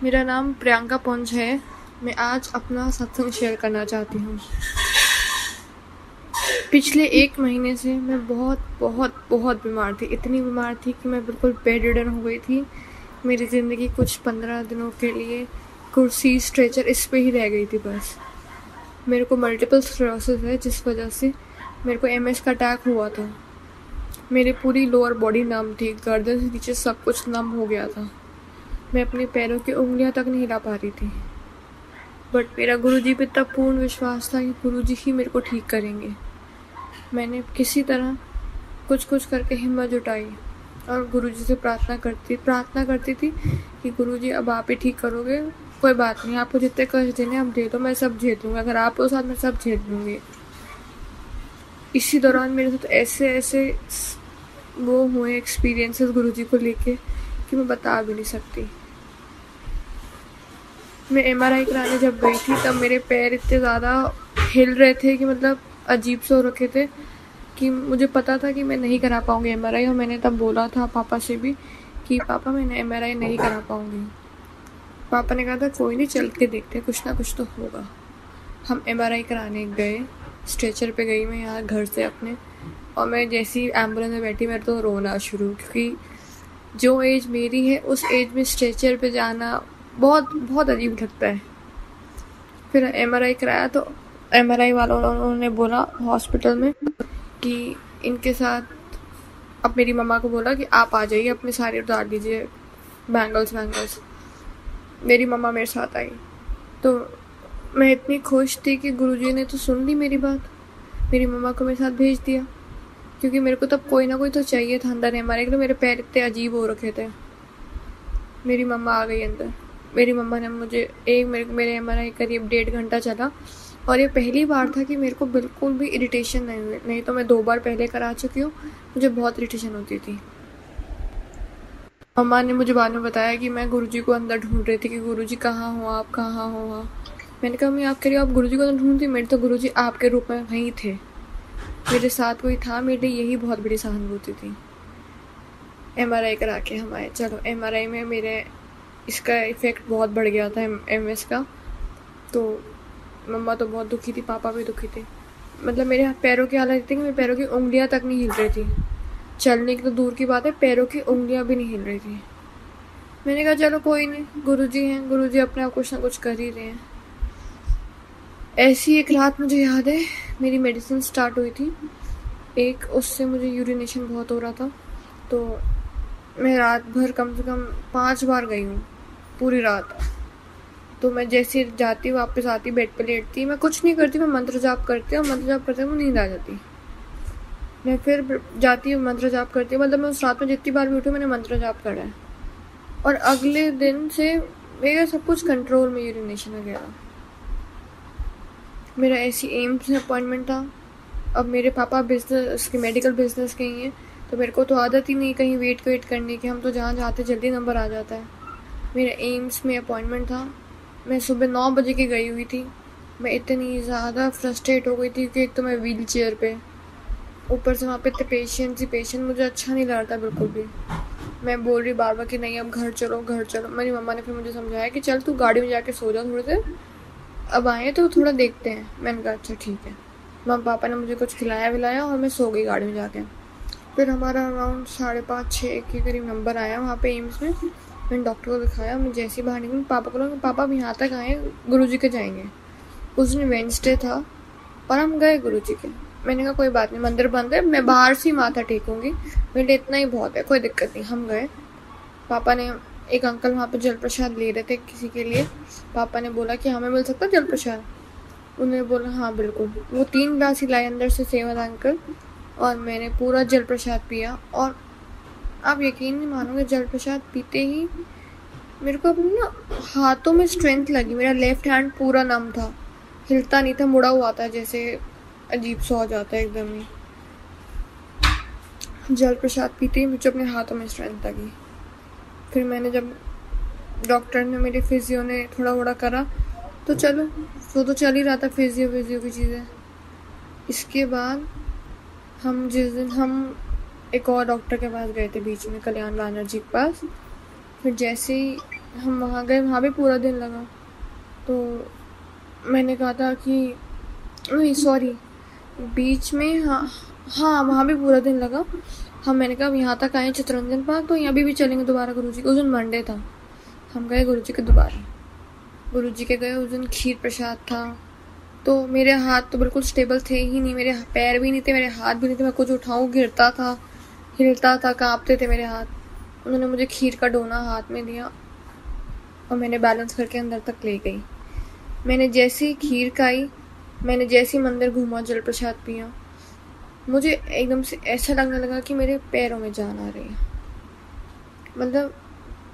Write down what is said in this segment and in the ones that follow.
मेरा नाम प्रियंका पुंज है। मैं आज अपना सत्संग शेयर करना चाहती हूँ। पिछले 1 महीने से मैं बहुत बहुत बहुत बीमार थी। इतनी बीमार थी कि मैं बिल्कुल बेड रिडन हो गई थी। मेरी ज़िंदगी कुछ 15 दिनों के लिए कुर्सी स्ट्रेचर इस पे ही रह गई थी बस। मेरे को मल्टीपल स्क्लेरोसिस है, जिस वजह से मेरे को MS का अटैक हुआ था। मेरी पूरी लोअर बॉडी नम थी, गर्दन से नीचे सब कुछ नम हो गया था। मैं अपने पैरों की उंगलियां तक नहीं हिला पा रही थी। बट मेरा गुरुजी पे इतना पूर्ण विश्वास था कि गुरुजी ही मेरे को ठीक करेंगे। मैंने किसी तरह कुछ करके हिम्मत जुटाई और गुरुजी से प्रार्थना करती थी कि गुरुजी अब आप ही ठीक करोगे, कोई बात नहीं, आपको जितने कष्ट देने आप दे दो, मैं सब झेल लूँगा, अगर आप हो साथ मैं सब झेल लूँगी। इसी दौरान मेरे साथ ऐसे वो हुए एक्सपीरियंसेस गुरुजी को लेके कि मैं बता भी नहीं सकती। मैं MRI कराने जब गई थी तब मेरे पैर इतने ज़्यादा हिल रहे थे कि मतलब अजीब से हो रखे थे कि मुझे पता था कि मैं नहीं करा पाऊँगी MRI। और मैंने तब बोला था पापा से भी कि पापा मैं MRI नहीं करा पाऊँगी। पापा ने कहा था कोई नहीं, चल के देखते, कुछ ना कुछ तो होगा। हम MRI कराने गए, स्ट्रेचर पे गई मैं यहाँ घर से अपने, और मैं जैसी एम्बुलेंस में बैठी मेरे तो रोना शुरू, क्योंकि जो एज मेरी है उस एज में स्ट्रेचर पे जाना बहुत बहुत अजीब लगता है। फिर MRI कराया तो MRI वालों ने बोला हॉस्पिटल में कि इनके साथ, अब मेरी मम्मा को बोला कि आप आ जाइए, अपने सारे उतार दीजिए बैंगल्स। मेरी मम्मा मेरे साथ आई तो मैं इतनी खुश थी कि गुरुजी ने तो सुन ली मेरी बात, मेरी मम्मा को मेरे साथ भेज दिया, क्योंकि मेरे को तब कोई ना कोई तो चाहिए था अंदर MRI के लिए। मेरे पैर इतने अजीब हो रखे थे। मेरी मम्मा आ गई अंदर। मेरी मम्मा ने मुझे मेरे MRI करीब 1.5 घंटा चला, और ये पहली बार था कि मेरे को बिल्कुल भी इरिटेशन नहीं हुई। नहीं तो मैं 2 बार पहले करा चुकी हूँ, मुझे बहुत इरिटेशन होती थी। मम्मा ने मुझे बाद में बताया कि मैं गुरुजी को अंदर ढूंढ रही थी कि गुरुजी कहाँ हो आप, कहाँ हो आप। मैंने कहा मैं आप कह रही हो आप गुरुजी को अंदर ढूंढती, मेरे तो गुरुजी आपके रूप में वहीं थे, मेरे साथ कोई था। मेरे लिए यही बहुत बड़ी सहानुभूति थी। MRI करा के हम आए। चलो MRI में मेरे इसका इफ़ेक्ट बहुत बढ़ गया था MS का, तो मम्मा तो बहुत दुखी थी, पापा भी दुखी थे। मतलब मेरे पैरों की हालत थी कि मेरे पैरों की उंगलियां तक नहीं हिल रही थी। चलने की तो दूर की बात है, पैरों की उंगलियां भी नहीं हिल रही थी। मैंने कहा चलो कोई नहीं, गुरुजी हैं, गुरुजी अपने आप कुछ ना कुछ कर ही रहे हैं। ऐसी एक रात मुझे याद है, मेरी मेडिसिन स्टार्ट हुई थी उससे मुझे यूरिनेशन बहुत हो रहा था, तो मैं रात भर कम से कम 5 बार गई हूँ पूरी रात। तो मैं जैसे जाती वापस आती, बेड पे लेटती, मैं कुछ नहीं करती, मैं मंत्र जाप करती हूँ, मंत्र जाप करते हुए नींद आ जाती। मैं फिर जाती हूँ, मंत्र जाप करती हूँ, मतलब मैं उस रात में जितनी बार भी उठी मैंने मंत्र जाप करा है। और अगले दिन से मेरा सब कुछ कंट्रोल में, यूरिनेशन वगैरह। मेरा ऐसी एम्स में अपॉइंटमेंट था। अब मेरे पापा मेडिकल बिजनेस के ही हैं, तो मेरे को तो आदत ही नहीं कहीं वेट करने की, हम तो जहाँ जाते जल्दी नंबर आ जाता है। मेरा एम्स में अपॉइंटमेंट था। मैं सुबह 9 बजे की गई हुई थी। मैं इतनी ज़्यादा फ्रस्ट्रेट हो गई थी कि एक तो मैं व्हील चेयर पे, ऊपर से वहाँ पे इतने पेशेंट, मुझे अच्छा नहीं लग रहा था बिल्कुल भी। मैं बोल रही बार बार कि नहीं अब घर चलो। मेरी मम्मा ने फिर मुझे समझाया कि चल तू गाड़ी में जाके सो जा थोड़ी देर, अब आए तो थोड़ा देखते हैं। मैंने कहा अच्छा ठीक है। मम्मा पापा ने मुझे कुछ खिलाया विलाया और मैं सो गई गाड़ी में जाके। फिर हमारा अराउंड 5:30-6 के करीब नंबर आया वहाँ पे एम्स में। मैंने डॉक्टर को दिखाया। मैं जैसे ही बाहर निकली पापा को लगा पापा अब यहाँ तक आए, गुरुजी के जाएंगे। उस दिन वेडनेसडे था और हम गए गुरुजी के। मैंने कहा कोई बात नहीं, मंदिर बंद है, मैं बाहर से ही माथा टेकूंगी, मेरे लिए इतना ही बहुत है, कोई दिक्कत नहीं। हम गए। पापा ने, एक अंकल वहाँ पे जल प्रसाद ले रहे थे किसी के लिए। पापा ने बोला कि हमें मिल सकता है जल प्रसाद। उन्होंने बोला हाँ बिल्कुल। वो 3 ग्लास ही लाए अंदर से सेवा अंकल, और मैंने पूरा जल प्रसाद पिया। और आप यकीन नहीं मानोगे, जल प्रसाद पीते ही मेरे को अपने ना हाथों में स्ट्रेंथ लगी। मेरा लेफ्ट हैंड पूरा नम था, हिलता नहीं था, मुड़ा हुआ था, जैसे अजीब सा हो जाता है एकदम ही। जल प्रसाद पीते ही मुझे अपने हाथों में स्ट्रेंथ लगी। फिर मैंने जब डॉक्टर ने, मेरे फिजियो ने थोड़ा करा तो चलो, वो तो चल ही रहा था फिजियो की चीज़ें। इसके बाद जिस दिन हम एक और डॉक्टर के पास गए थे बीच में, कल्याण बैनर्जी के पास। फिर जैसे ही हम वहाँ गए, वहाँ भी पूरा दिन लगा। तो मैंने कहा था कि नहीं सॉरी, बीच में, हाँ वहाँ भी पूरा दिन लगा। मैंने कहा यहाँ तक आए चित्तरंजन पार्क, तो यहाँ भी चलेंगे दोबारा गुरुजी के। उस दिन मंडे था, हम गए गुरुजी के दोबारा। गुरुजी के गए, उस दिन खीर प्रसाद था। तो मेरे हाथ तो बिल्कुल स्टेबल थे ही नहीं, मेरे पैर भी नहीं थे, मेरे हाथ भी नहीं थे। मैं कुछ उठाऊँ गिरता था, हिलता था, कांपते थे मेरे हाथ। उन्होंने मुझे खीर का डोना हाथ में दिया और मैंने बैलेंस करके अंदर तक ले गई। मैंने जैसे ही खीर खाई, मैंने जैसे ही मंदिर घूमा, जल प्रसाद पिया, मुझे एकदम से ऐसा लगने लगा कि मेरे पैरों में जान आ रही है। मतलब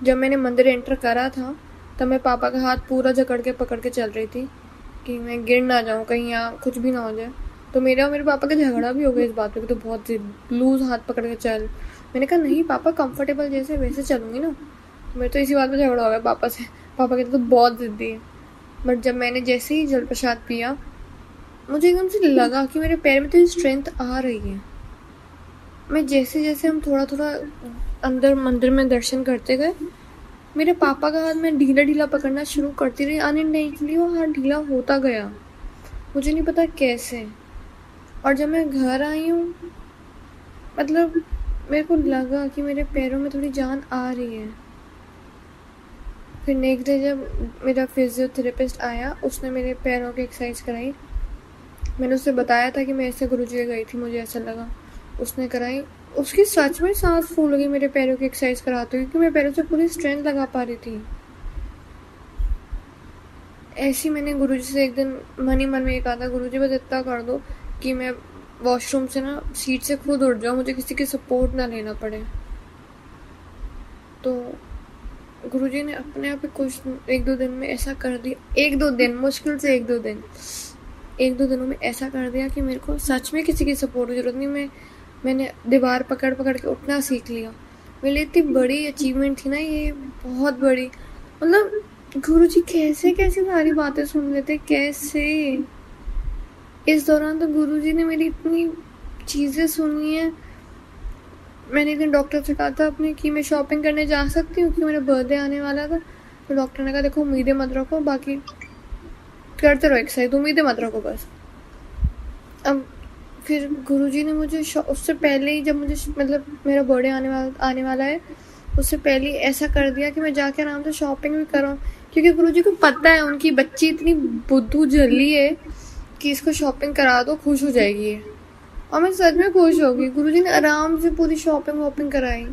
जब मैंने मंदिर एंटर करा था तब मैं पापा का हाथ पूरा जकड़ के पकड़ के चल रही थी कि मैं गिर ना जाऊं, कहीं यहाँ कुछ भी ना हो जाए। तो मेरा और मेरे पापा का झगड़ा भी हो गया इस बात पे, तो बहुत लूज हाथ पकड़ के चल। मैंने कहा नहीं पापा, कंफर्टेबल जैसे वैसे चलूंगी ना। मेरे तो इसी बात पे झगड़ा हो गया पापा से। पापा कहते तो बहुत जिद्दी है। बट जब मैंने जैसे ही जल प्रसाद पिया, मुझे एकदम से लगा कि मेरे पैर में तो स्ट्रेंथ आ रही है। मैं जैसे जैसे हम थोड़ा थोड़ा अंदर मंदिर में दर्शन करते गए, मेरे पापा का हाथ मैं ढीला ढीला पकड़ना शुरू करती रही, अनइंटेंशनली वो हाथ ढीला होता गया, मुझे नहीं पता कैसे। और जब मैं घर आई हूँ, मतलब मेरे को लगा कि मेरे पैरों में थोड़ी जान आ रही है। फिर नेक्स्ट डे जब मेरा फिजियोथेरेपिस्ट आया, उसने मेरे पैरों की एक्सरसाइज कराई। मैंने उससे बताया था कि मैं ऐसे गुरुजी के गई थी, मुझे ऐसा लगा। उसने कराई, उसकी सच में सांस फूल गई मेरे पैरों की एक्सरसाइज कराते हुए, क्योंकि मैं पैरों से पूरी स्ट्रेंथ लगा पा रही थी। ऐसी मैंने गुरुजी से एक दिन मन ही मन में कहा था, गुरुजी बस इतना कर दो कि मैं वॉशरूम से ना सीट से खुद उठ जाऊँ, मुझे किसी की सपोर्ट ना लेना पड़े। तो गुरुजी ने अपने आप ही कुछ 1-2 दिन में ऐसा कर दिया, 1-2 दिन, मुश्किल से 1-2 दिन, 1-2 दिनों में ऐसा कर दिया कि मेरे को सच में किसी की सपोर्ट की जरूरत नहीं। मैंने दीवार पकड़ पकड़ के उठना सीख लिया। मेरे लिए इतनी बड़ी अचीवमेंट थी ना ये, बहुत बड़ी। मतलब गुरुजी कैसे कैसे सारी बातें सुन लेते, कैसे। इस दौरान तो गुरुजी ने मेरी इतनी चीज़ें सुनी है। मैंने एक दिन डॉक्टर से कहा था अपने कि मैं शॉपिंग करने जा सकती हूँ, क्योंकि मेरा बर्थडे आने वाला था। तो डॉक्टर ने कहा देखो उम्मीदें मत रखो, बाकी करते रहो एक्सरसाइज, उम्मीदें मत रखो बस। अब फिर गुरुजी ने मुझे उससे पहले ही, जब मुझे मतलब मेरा बर्थडे आने वाला है, उससे पहले ऐसा कर दिया कि मैं जाके आराम से शॉपिंग भी करूँ, क्योंकि गुरुजी को पता है उनकी बच्ची इतनी बुद्धू जल्दी है कि इसको शॉपिंग करा दो, खुश हो जाएगी ये। और मैं सच में खुश हो गई। गुरुजी ने आराम से पूरी शॉपिंग वॉपिंग कराई।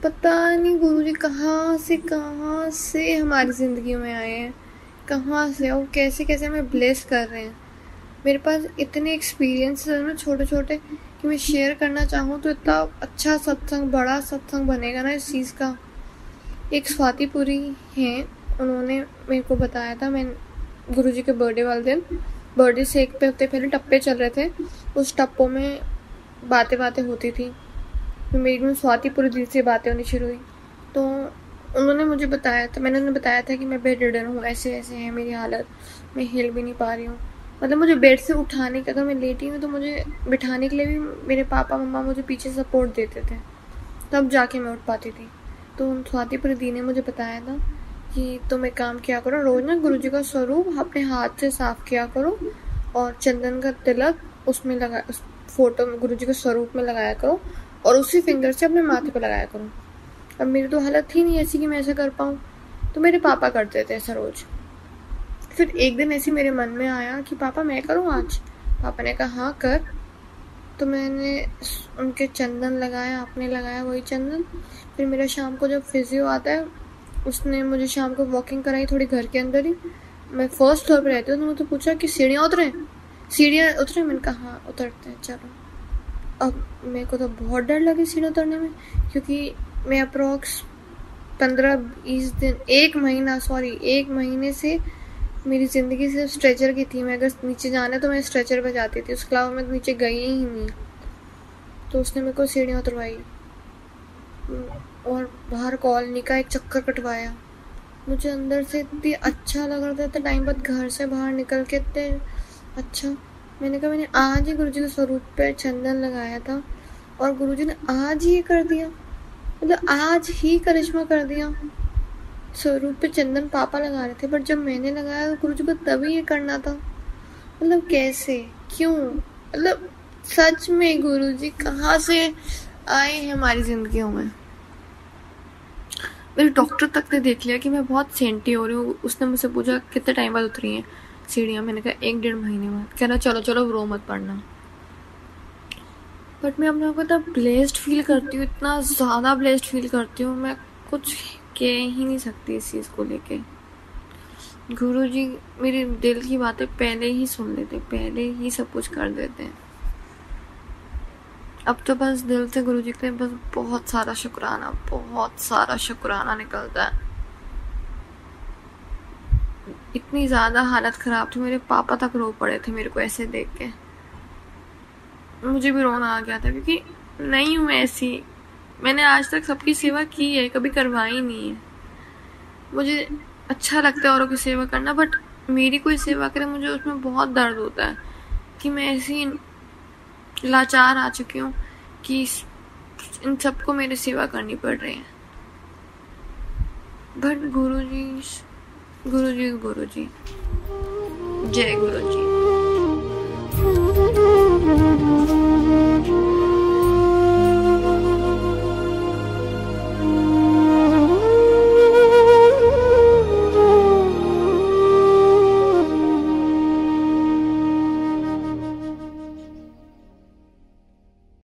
पता नहीं गुरुजी कहाँ से हमारी ज़िंदगी में आए हैं, कहाँ से, और कैसे कैसे हमें ब्लेस कर रहे हैं। मेरे पास इतने एक्सपीरियंस है ना छोटे छोटे कि मैं शेयर करना चाहूँ तो इतना अच्छा सत्संग, बड़ा सत्संग बनेगा ना इस चीज़ का। एक स्वातिपुरी हैं, उन्होंने मेरे को बताया था, मैं गुरुजी के बर्थडे वाले दिन, बर्थडे से 1 हफ्ते पहले टप्पे चल रहे थे, उस टप्पों में बातें होती थी। तो मेरी में स्वातिपुरी दी से बातें होनी शुरू हुई। तो उन्होंने मुझे बताया था, मैंने उन्हें बताया था कि मैं बेड रिडन हूँ, ऐसे ऐसे है मेरी हालत, मैं हिल भी नहीं पा रही हूँ। मतलब मुझे बेड से उठाने के, अगर मैं लेटी हूँ तो मुझे बिठाने के लिए भी मेरे पापा मम्मा मुझे पीछे सपोर्ट देते थे, तब जाके मैं उठ पाती थी। तो स्वातिपुरी दी ने मुझे बताया था कि तुम एक काम किया करो, रोज़ ना गुरुजी का स्वरूप अपने हाथ से साफ किया करो और चंदन का तिलक उसमें लगा, उस फोटो में गुरुजी के स्वरूप में लगाया करो और उसी फिंगर से अपने माथे पर लगाया करो। अब मेरी तो हालत थी नहीं ऐसी कि मैं ऐसा कर पाऊँ, तो मेरे पापा करते थे ऐसा रोज़। फिर एक दिन ऐसे मेरे मन में आया कि पापा मैं करूँ आज। पापा ने कहा हाँ कर। तो मैंने उनके चंदन लगाया, आपने लगाया वही चंदन। फिर मेरा शाम को जब फिजियो आता है, उसने मुझे शाम को वॉकिंग कराई थोड़ी घर के अंदर ही। मैं फर्स्ट फ्लोर पे रहती हूँ, तो मुझे पूछा कि सीढ़ियाँ उतरे। मैंने कहा हाँ उतरते हैं चलो। अब मेरे को तो बहुत डर लगी सीढ़ी उतरने में, क्योंकि मैं अप्रॉक्स 15-20 दिन, 1 महीने से मेरी ज़िंदगी सिर्फ स्ट्रेचर की थी। मैं अगर नीचे जाना है तो मैं स्ट्रेचर पे जाती थी, उसके अलावा मैं नीचे गई ही नहीं। तो उसने मेरे को सीढ़ियाँ उतरवाई और बाहर कॉलोनी का एक चक्कर कटवाया। मुझे अंदर से इतनी अच्छा लग रहा था, इतने टाइम बाद घर से बाहर निकल के इतने अच्छा। मैंने कहा मैंने आज ही गुरुजी के स्वरूप पे चंदन लगाया था और गुरुजी ने आज ही कर दिया, मतलब आज ही करिश्मा कर दिया। स्वरूप पे चंदन पापा लगा रहे थे, बट जब मैंने लगाया तो गुरुजी को तभी ये करना था। मतलब कैसे, क्यों? मतलब सच में गुरुजी कहाँ से आए हैं हमारी जिंदगियों में? मेरे डॉक्टर तक ने देख लिया कि मैं बहुत सेंटी हो रही हूँ। उसने मुझसे पूछा कितने टाइम बाद उतरी हैं सीढ़ियाँ। मैंने कहा 1-1.5 महीने बाद। कह रहा चलो चलो रो मत पड़ना। बट मैं अपने आप को इतना ब्लेस्ड फील करती हूँ, इतना ज़्यादा ब्लेस्ड फील करती हूँ, मैं कुछ कह ही नहीं सकती इस चीज़ को लेके। गुरुजी मेरे दिल की बातें पहले ही सुन लेते, पहले ही सब कुछ कर देते हैं। अब तो बस दिल से गुरुजी के लिए बस बहुत सारा शुक्राना निकलता है। इतनी ज़्यादा हालत ख़राब थी, मेरे पापा तक रो पड़े थे मेरे को ऐसे देख के। मुझे भी रोना आ गया था, क्योंकि नहीं हूँ ऐसी। मैंने आज तक सबकी सेवा की है, कभी करवाई नहीं है। मुझे अच्छा लगता है औरों की सेवा करना, बट मेरी कोई सेवा करे मुझे उसमें बहुत दर्द होता है कि मैं ऐसी लाचार आ चुकी हूँ कि इन सबको मेरी सेवा करनी पड़ रही है। बट गुरुजी जय गुरुजी।